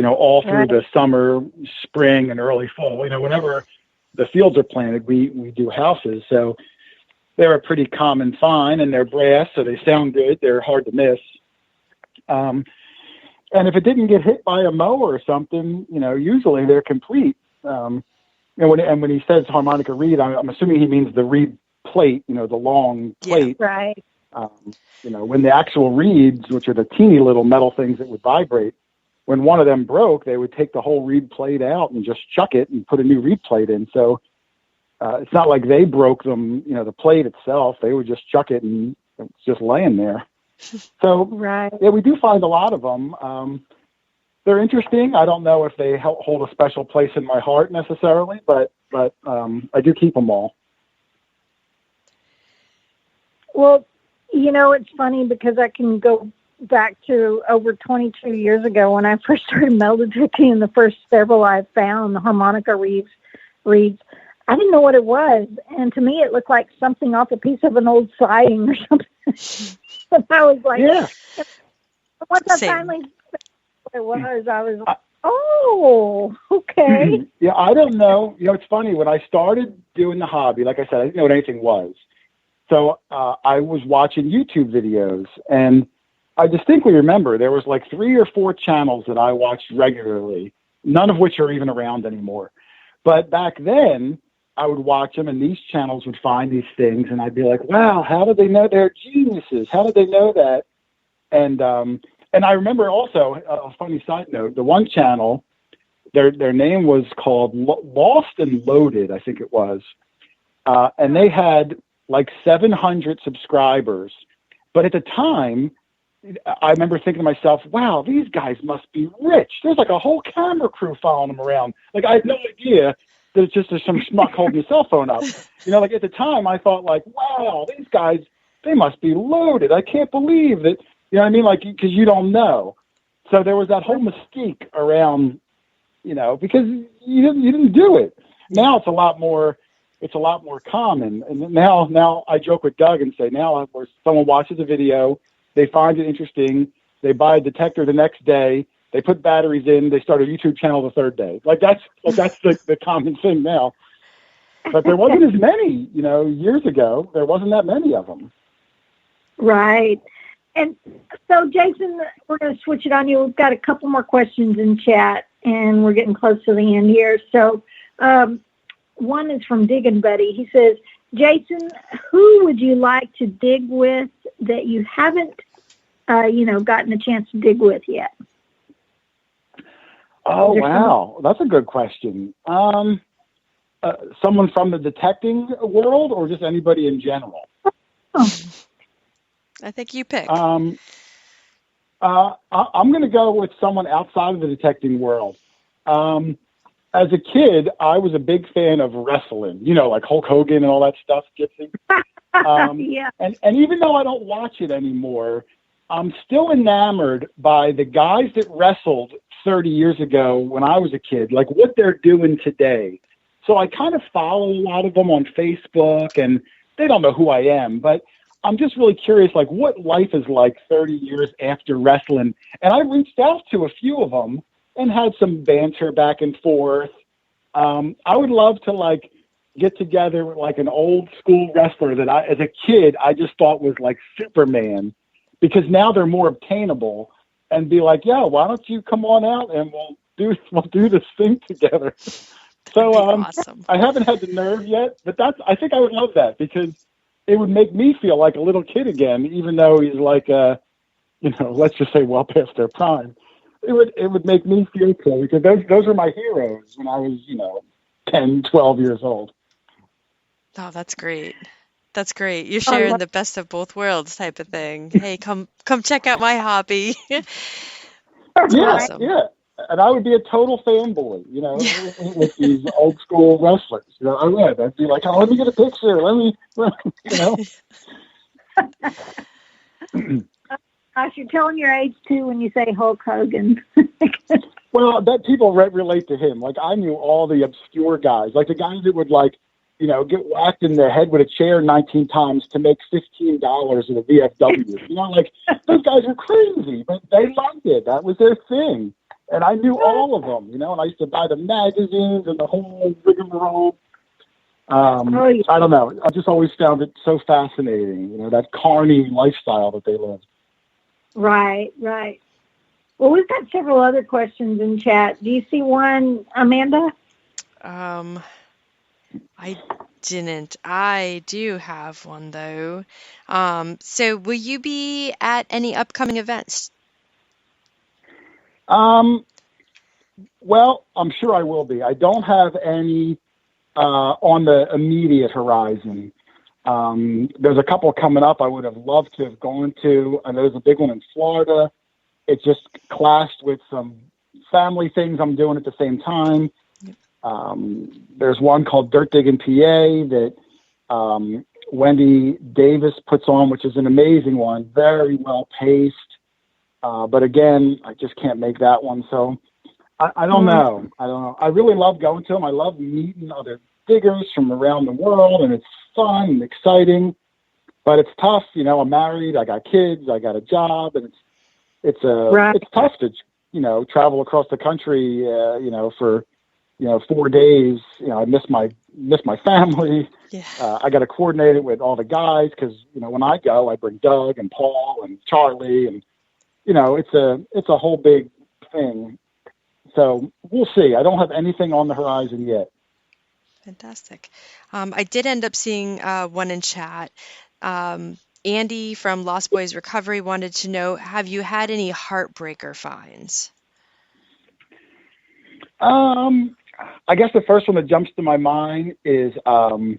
all through the summer, spring, and early fall. Whenever the fields are planted, we do houses. So they're a pretty common find, and they're brass, so they sound good. They're hard to miss. And if it didn't get hit by a mower or something, usually they're complete. And when he says harmonica reed, I'm assuming he means the reed plate, the long plate. Yeah, right. When the actual reeds, which are the teeny little metal things that would vibrate, when one of them broke, they would take the whole reed plate out and just chuck it and put a new reed plate in. So it's not like they broke them, the plate itself. They would just chuck it and it's just laying there. So, Right. yeah, we do find a lot of them. They're interesting. I don't know if they hold a special place in my heart necessarily, but I do keep them all. Well, it's funny because I can go back to over 22 years ago when I first started metal detecting, and the first several I found, the harmonica reeds, I didn't know what it was. And to me, it looked like something off a piece of an old siding or something. And I was like, yeah. Once I finally found what it was, I was like, oh, okay. Yeah, I don't know. It's funny. When I started doing the hobby, like I said, I didn't know what anything was. So I was watching YouTube videos, and I distinctly remember there was like 3 or 4 channels that I watched regularly, none of which are even around anymore. But back then, I would watch them, and these channels would find these things, and I'd be like, wow, how did they know they're geniuses? How did they know that? And I remember also, a funny side note, the one channel, their name was called Lost and Loaded, I think it was. And they had like 700 subscribers. But at the time, I remember thinking to myself, wow, these guys must be rich. There's like a whole camera crew following them around. Like, I had no idea that it's just some schmuck holding his cell phone up. Like at the time, I thought like, wow, these guys, they must be loaded. I can't believe that, what I mean? Like, because you don't know. So there was that whole mystique around, because you didn't do it. Now it's a lot more common. And now I joke with Doug and say, now where someone watches a video, they find it interesting, they buy a detector the next day, they put batteries in, they start a YouTube channel the third day. Like that's the common thing now. But there wasn't as many, years ago. There wasn't that many of them. Right. And so, Jason, we're going to switch it on you. We've got a couple more questions in chat, and we're getting close to the end here. So one is from Diggin' Buddy. He says, Jason, who would you like to dig with that you haven't, gotten a chance to dig with yet? Oh, wow. That's a good question. Someone from the detecting world or just anybody in general? Oh. I think you pick. I'm going to go with someone outside of the detecting world. As a kid, I was a big fan of wrestling, like Hulk Hogan and all that stuff, Gypsy. Yeah. And even though I don't watch it anymore, I'm still enamored by the guys that wrestled 30 years ago when I was a kid, like what they're doing today. So I kind of follow a lot of them on Facebook, and they don't know who I am, but I'm just really curious, like what life is like 30 years after wrestling. And I reached out to a few of them and had some banter back and forth. I would love to like get together with like an old school wrestler that I, as a kid, I just thought was like Superman, because now they're more obtainable, and be like, yeah, why don't you come on out and we'll do this thing together. So awesome. I haven't had the nerve yet, but I think I would love that, because it would make me feel like a little kid again, even though he's like, let's just say well past their prime. It would make me feel cool, because those are my heroes when I was, 10, 12 years old. Oh, that's great. That's great. You're sharing the best of both worlds type of thing. Hey, come check out my hobby. Yeah, awesome. Yeah. And I would be a total fanboy, with these old school wrestlers. I would. I'd be like, oh, let me get a picture. Gosh, you're telling your age too when you say Hulk Hogan. Well, that people relate to him. Like, I knew all the obscure guys, like the guys that would get whacked in the head with a chair 19 times to make $15 at a VFW. Those guys are crazy, but they loved it. That was their thing. And I knew all of them, and I used to buy the magazines and the whole rigmarole. I don't know. I just always found it so fascinating, that carny lifestyle that they lived. Right. Well, we've got several other questions in chat. Do you see one, Amanda? I didn't. I do have one, though. So will you be at any upcoming events? Well, I'm sure I will be. I don't have any on the immediate horizon. There's a couple coming up I would have loved to have gone to. I know there's a big one in Florida. It just clashed with some family things I'm doing at the same time. There's one called Dirt Digging PA that Wendy Davis puts on, which is an amazing one, very well paced. But again, I just can't make that one. So I don't know. I really love going to them. I love meeting other diggers from around the world, and it's fun and exciting. But it's tough. I'm married. I got kids. I got a job, and it's tough to travel across the country. For 4 days. I miss my family. Yeah. I got to coordinate it with all the guys because when I go, I bring Doug and Paul and Charlie, and it's a whole big thing. So we'll see. I don't have anything on the horizon yet. Fantastic. I did end up seeing one in chat. Andy from Lost Boys Recovery wanted to know, have you had any Heartbreaker finds? I guess the first one that jumps to my mind is I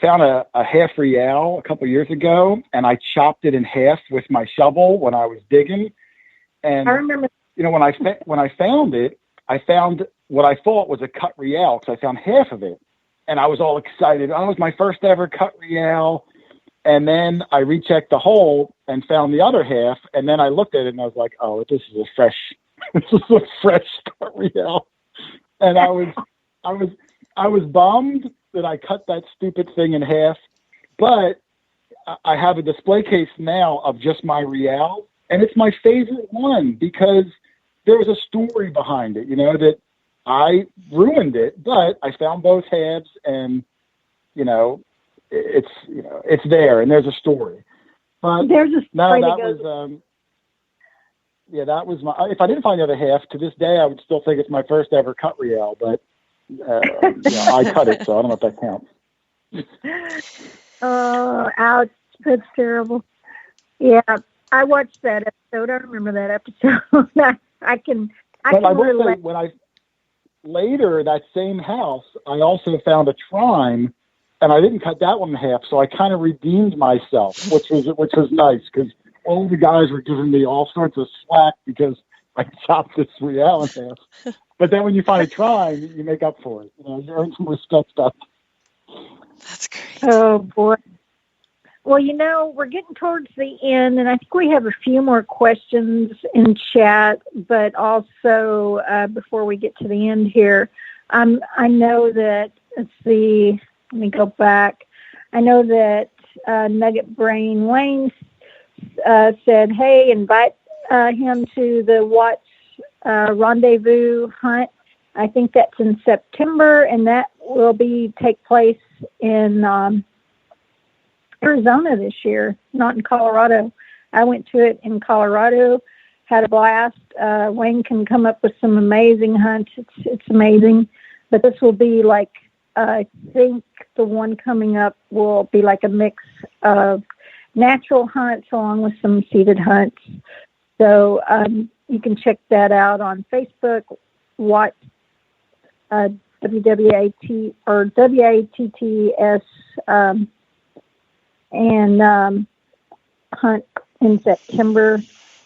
found a half real a couple of years ago, and I chopped it in half with my shovel when I was digging. And I remember. When I found it, I found what I thought was a cut real because I found half of it, and I was all excited. Oh, it was my first ever cut real. And then I rechecked the hole and found the other half, and then I looked at it and I was like, oh, this is a fresh cut real. And I was bummed that I cut that stupid thing in half, but I have a display case now of just my real, and it's my favorite one because there was a story behind it, that I ruined it, but I found both halves, and it's there, and there's a story. But there's a story that was my. If I didn't find the other half, to this day, I would still think it's my first ever cut real, but I cut it, so I don't know if that counts. Oh, ouch! That's terrible. Yeah, I watched that episode. I remember that episode. I can will say, when later that same house, I also found a trine, and I didn't cut that one in half, so I kind of redeemed myself, which was nice because all the guys were giving me all sorts of slack because I chopped this real in half. But then when you find a trine, you make up for it. You earn some respect stuff. That's great. Oh boy. Well, we're getting towards the end, and I think we have a few more questions in chat, but also before we get to the end here, I know that, let's see, let me go back. I know that Nugget Brain Wayne said, hey, invite him to the Watch Rendezvous hunt. I think that's in September, and that will take place in Arizona this year, not in Colorado. I went to it in Colorado, had a blast. Wayne can come up with some amazing hunts. It's amazing. But this will be like, I think the one coming up will be like a mix of natural hunts along with some seeded hunts. So you can check that out on Facebook. Watch WWAT or WATTS and hunt in September.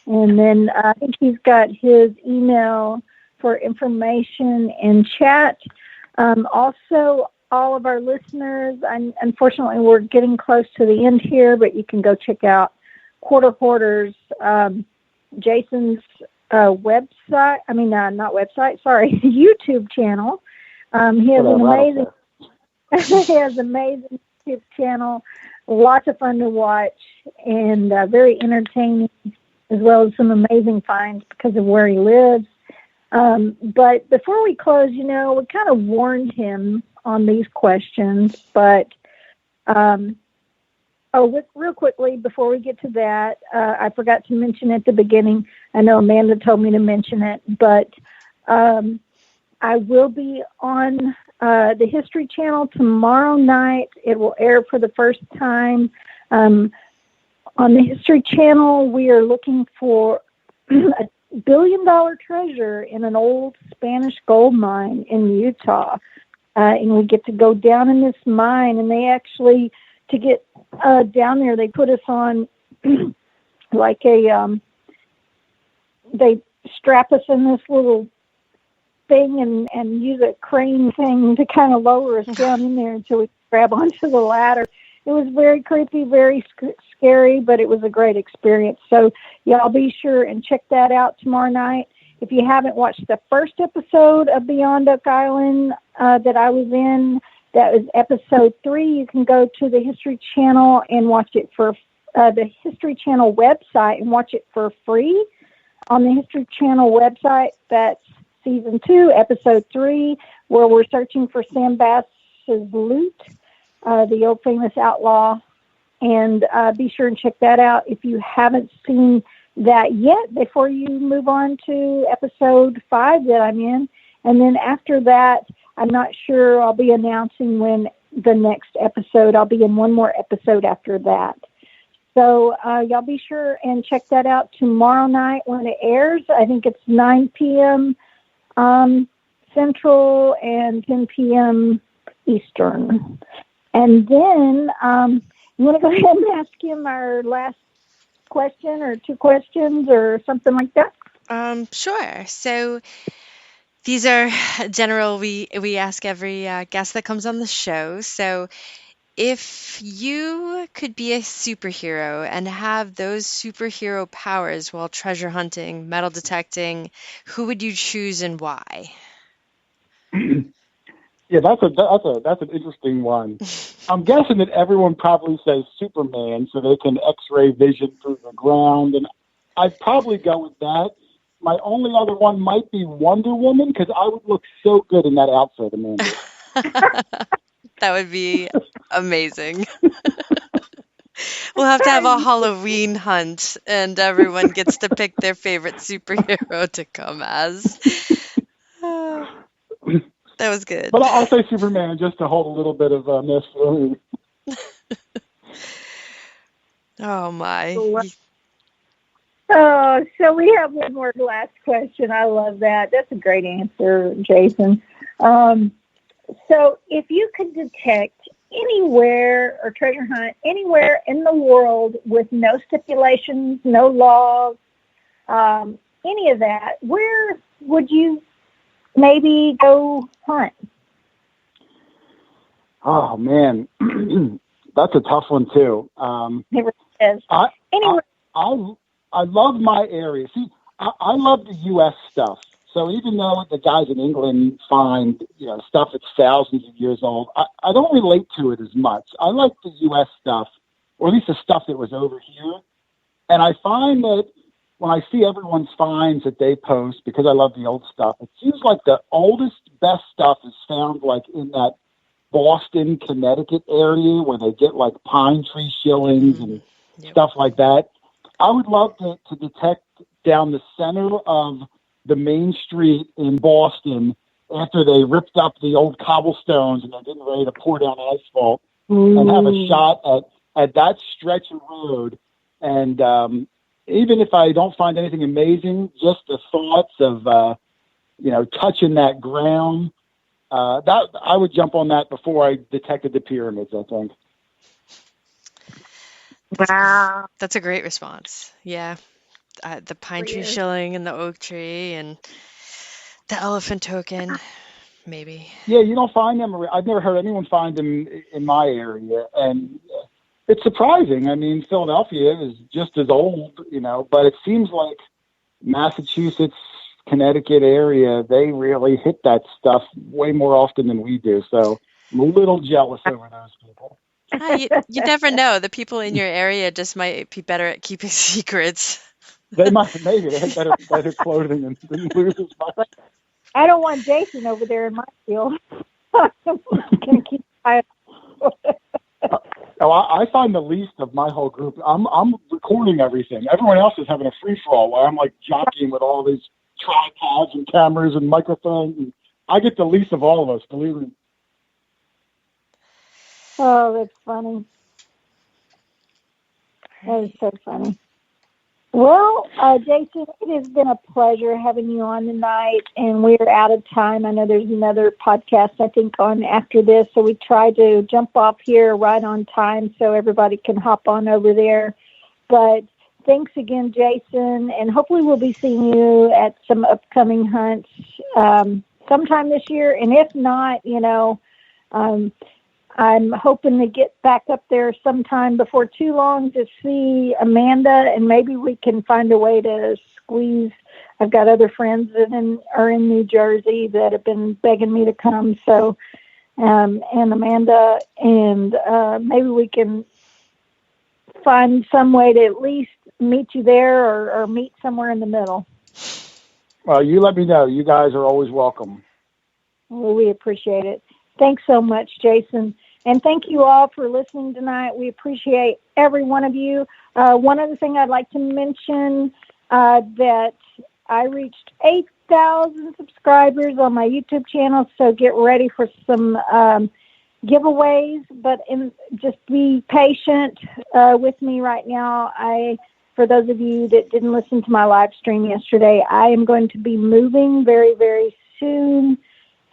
And then I think he's got his email for information in chat. Also, all of our listeners, unfortunately, we're getting close to the end here, but you can go check out Quarter Hoarder's, Jason's website. I mean, not website, sorry, YouTube channel. He has an amazing YouTube channel, lots of fun to watch, and very entertaining, as well as some amazing finds because of where he lives. But before we close, we kind of warned him on these questions, but real quickly, before we get to that, I forgot to mention at the beginning, I know Amanda told me to mention it, but I will be on the History Channel tomorrow night. It will air for the first time. On the History Channel, we are looking for a $1 billion treasure in an old Spanish gold mine in Utah. and we get to go down in this mine. And they actually, to get down there, they put us on like they strap us in this little thing and use a crane thing to kind of lower us down in there until we grab onto the ladder. It was very creepy, very scary, but it was a great experience. So y'all be sure and check that out tomorrow night. If you haven't watched the first episode of Beyond Oak Island that I was in, that was episode 3, you can go to the History Channel and watch it for the History Channel website and watch it for free on the History Channel website. That's season 2, episode 3, where we're searching for Sam Bass's loot, the old famous outlaw. And be sure and check that out if you haven't seen that yet before you move on to episode 5 that I'm in. And then after that, I'm not sure, I'll be announcing when the next episode, I'll be in one more episode after that. So y'all be sure and check that out tomorrow night when it airs. I think it's 9 p.m. Central and 10 p.m. Eastern. And then you want to go ahead and ask him our last question or 2 questions or something like that? Sure. So these are general. We ask every guest that comes on the show. So if you could be a superhero and have those superhero powers while treasure hunting, metal detecting, who would you choose and why? Yeah, that's an interesting one. I'm guessing that everyone probably says Superman so they can X-ray vision through the ground, and I'd probably go with that. My only other one might be Wonder Woman because I would look so good in that outfit, Amanda. That would be amazing. We'll have to have a Halloween hunt, and everyone gets to pick their favorite superhero to come as. That was good. But I'll say Superman just to hold a little bit of mystery. Oh, my. Oh, so we have one more last question. I love that. That's a great answer, Jason. So if you could detect anywhere or treasure hunt anywhere in the world with no stipulations, no laws, any of that, where would you maybe go hunt? Oh, man. That's a tough one, too. It is. Anywhere. I love my area. See, I love the U.S. stuff. So even though the guys in England find, stuff that's thousands of years old, I don't relate to it as much. I like the U.S. stuff, or at least the stuff that was over here. And I find that when I see everyone's finds that they post, because I love the old stuff, it seems like the oldest, best stuff is found like in that Boston, Connecticut area where they get like pine tree shillings and stuff like that. I would love to detect down the center of the main street in Boston after they ripped up the old cobblestones and they're getting ready to pour down asphalt and have a shot at that stretch of road. And even if I don't find anything amazing, just the thoughts of, touching that ground, that I would jump on that before I detected the pyramids, I think. Wow. That's a great response. Yeah. The pine tree shilling and the oak tree and the elephant token, maybe. Yeah, you don't find them. I've never heard anyone find them in my area. And it's surprising. I mean, Philadelphia is just as old, but it seems like Massachusetts, Connecticut area, they really hit that stuff way more often than we do. So I'm a little jealous over those people. You never know. The people in your area just might be better at keeping secrets. They might, maybe they had better clothing than lose as much. I don't want Jason over there in my field. I'm gonna keep quiet. I find the least of my whole group. I'm recording everything. Everyone else is having a free for all while I'm like jockeying with all these tripods and cameras and microphones. And I get the least of all of us, believe me. Oh, that's funny. That is so funny. Well, Jason, it has been a pleasure having you on tonight, and we're out of time. I know there's another podcast, I think, on after this, so we try to jump off here right on time so everybody can hop on over there. But thanks again, Jason, and hopefully we'll be seeing you at some upcoming hunts sometime this year, and if not, I'm hoping to get back up there sometime before too long to see Amanda, and maybe we can find a way to squeeze. I've got other friends that are in New Jersey that have been begging me to come. So, and Amanda, and maybe we can find some way to at least meet you there or meet somewhere in the middle. Well, you let me know. You guys are always welcome. Well, we appreciate it. Thanks so much, Jason. And thank you all for listening tonight. We appreciate every one of you. One other thing I'd like to mention, that I reached 8,000 subscribers on my YouTube channel, so get ready for some giveaways. But just be patient with me right now. For those of you that didn't listen to my live stream yesterday, I am going to be moving very, very soon.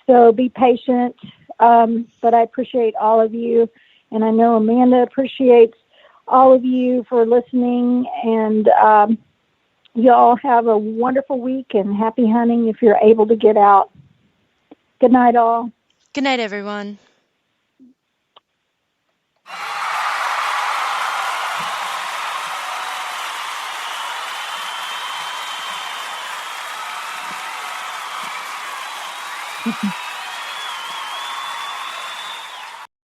So be patient, but I appreciate all of you, and I know Amanda appreciates all of you for listening, and you all have a wonderful week and happy hunting if you're able to get out. Good night, all. Good night, everyone. Mm-hmm.